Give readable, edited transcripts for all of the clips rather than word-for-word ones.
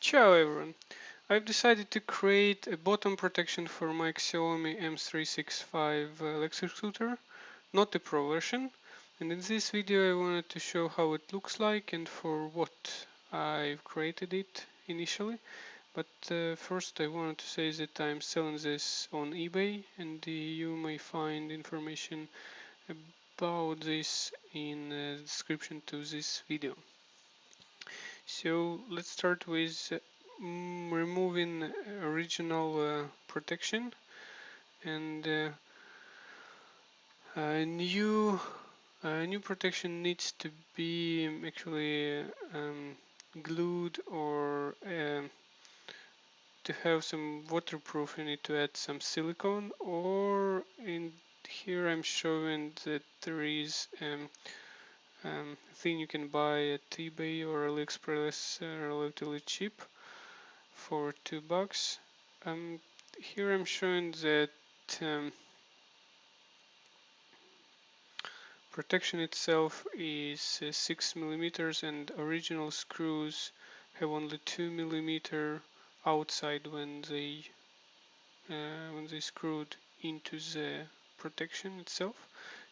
Ciao everyone! I've decided to create a bottom protection for my Xiaomi M365 electric scooter, not the Pro version. And in this video I wanted to show how it looks like and for what I've created it initially. But first I wanted to say that I'm selling this on eBay, and you may find information about this in the description to this video. So let's start with removing original protection, and new new protection needs to be actually glued, or to have some waterproof you need to add some silicone, or in here I'm showing that there is thing you can buy at eBay or AliExpress relatively cheap for $2. Um, Here I'm showing that um, protection itself is 6 millimeters, and original screws have only 2 millimeter outside when they screwed into the protection itself.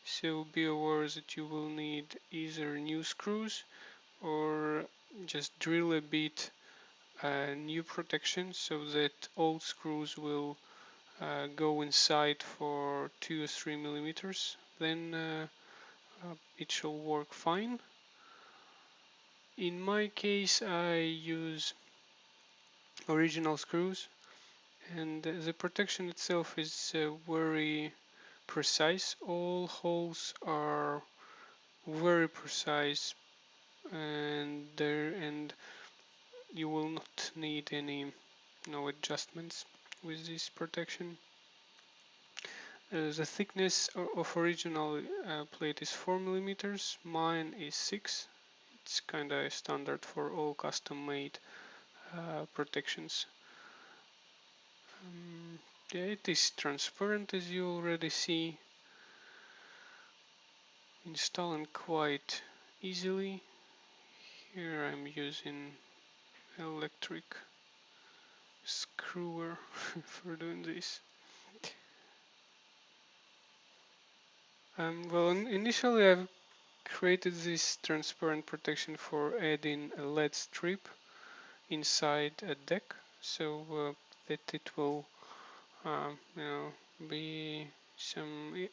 So be aware that you will need either new screws or just drill a bit new protection so that old screws will go inside for 2 or 3 millimeters, then it shall work fine. In my case I use original screws, and the protection itself is very precise. All holes are very precise, and you will not need any no adjustments with this protection. The thickness of original plate is 4 millimeters. Mine is 6. It's kind of standard for all custom-made protections. Yeah, it is transparent, as you already see. Installing quite easily. Here I'm using electric screwer for doing this. Well, initially I've created this transparent protection for adding a LED strip inside a deck, so that it will, be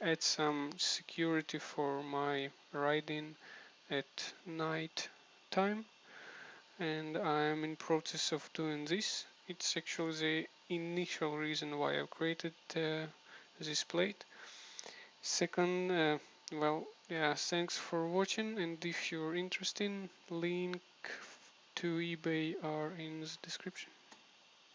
add some security for my riding at night time. And I'm in process of doing this. It's actually the initial reason why I've created this plate. Second, well, yeah, thanks for watching, and if you're interested, link to eBay are in the description.